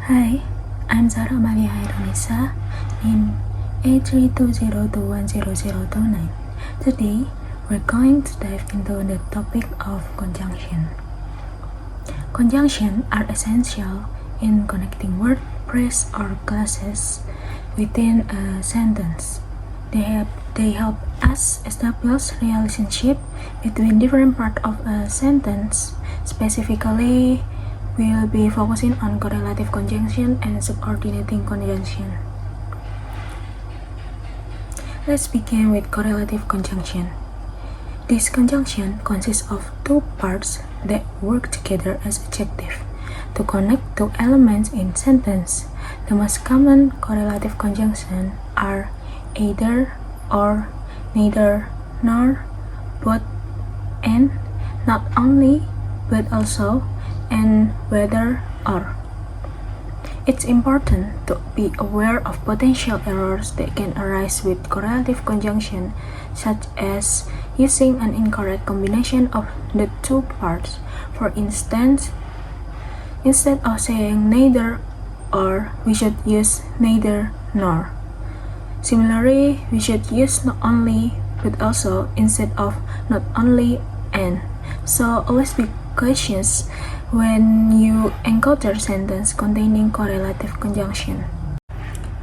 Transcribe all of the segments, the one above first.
Hi, I'm Zahra Aamalia Khairunnisa in A3202100029. Today, we're going to dive into the topic of conjunction. Conjunctions are essential in connecting words, phrases, or clauses within a sentence. They help us establish relationship between different parts of a sentence. Specifically, we'll be focusing on correlative conjunction and subordinating conjunction. Let's begin with correlative conjunction. This conjunction consists of two parts that work together as adjective to connect two elements in sentence. The most common correlative conjunction are either, or, neither, nor, both, and, not only, but also, and whether, or. It's important to be aware of potential errors that can arise with correlative conjunction, such as using an incorrect combination of the two parts. For instance, instead of saying neither or, we should use neither nor. Similarly, we should use not only but also instead of not only and. So always be cautious when you encounter sentence containing correlative conjunction.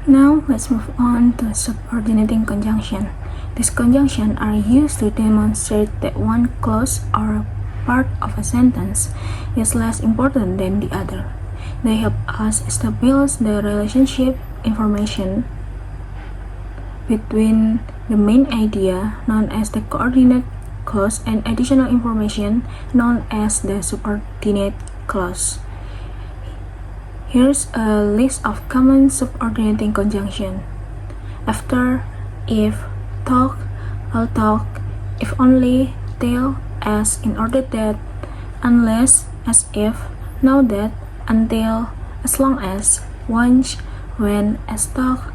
Now let's move on to subordinating conjunction. These conjunctions are used to demonstrate that one clause or part of a sentence is less important than the other. They help us establish the relationship information between the main idea, known as the coordinate clause, and additional information known as the subordinate clause. Here's a list of common subordinating conjunction. After, if, talk, I'll talk, if only, till, as, in order that, unless, as if, now that, until, as long as, once, when, as talk,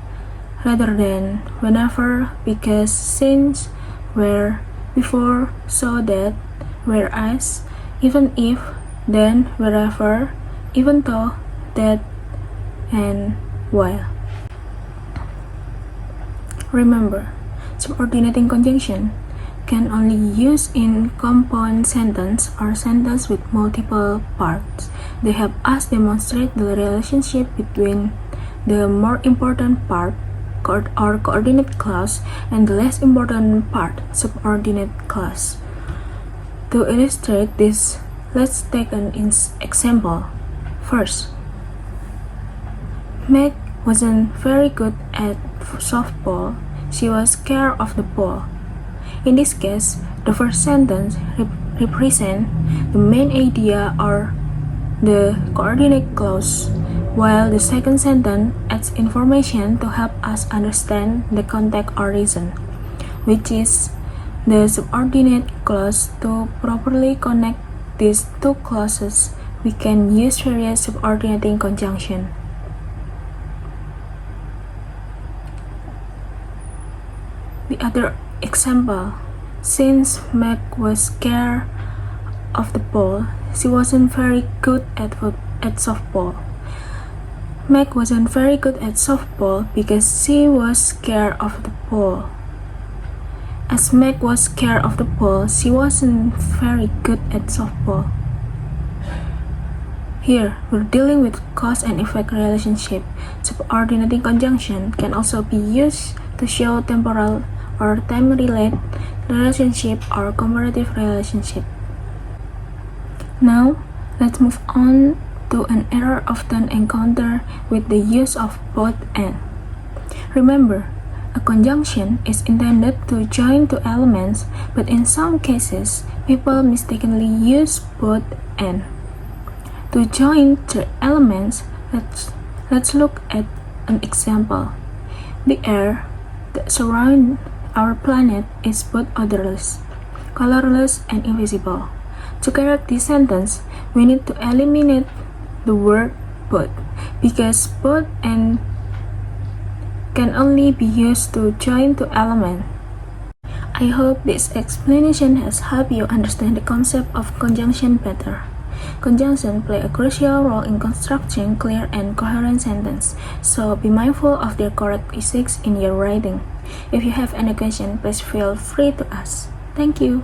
rather than, whenever, because, since, where, before, so that, whereas, even if, then, wherever, even though, that, and while. Remember, subordinating conjunction can only use in compound sentence or sentence with multiple parts. They help us demonstrate the relationship between the more important part or coordinate clause and the less important part, subordinate clause. To illustrate this, let's take an example. First, Meg wasn't very good at softball. She was scared of the ball. In this case, the first sentence represents the main idea or the coordinate clause, while the second sentence adds information to help us understand the context or reason, which is the subordinate clause. To properly connect these two clauses, we can use various subordinating conjunction. The other example, since Meg was scared of the ball, she wasn't very good at softball. Meg wasn't very good at softball because she was scared of the ball. As Meg was scared of the ball, she wasn't very good at softball. Here, we're dealing with cause and effect relationship. Subordinating conjunction can also be used to show temporal or time-related relationship or comparative relationship. Now, let's move on to an error often encountered with the use of both and. Remember, a conjunction is intended to join two elements, but in some cases, people mistakenly use both and. To join two elements, let's look at an example. The air that surrounds our planet is both odorless, colorless, and invisible. To correct this sentence, we need to eliminate the word both, because both and can only be used to join two elements. I hope this explanation has helped you understand the concept of conjunction better. Conjunctions play a crucial role in constructing clear and coherent sentences, so be mindful of their correct usage in your writing. If you have any question, please feel free to ask. Thank you.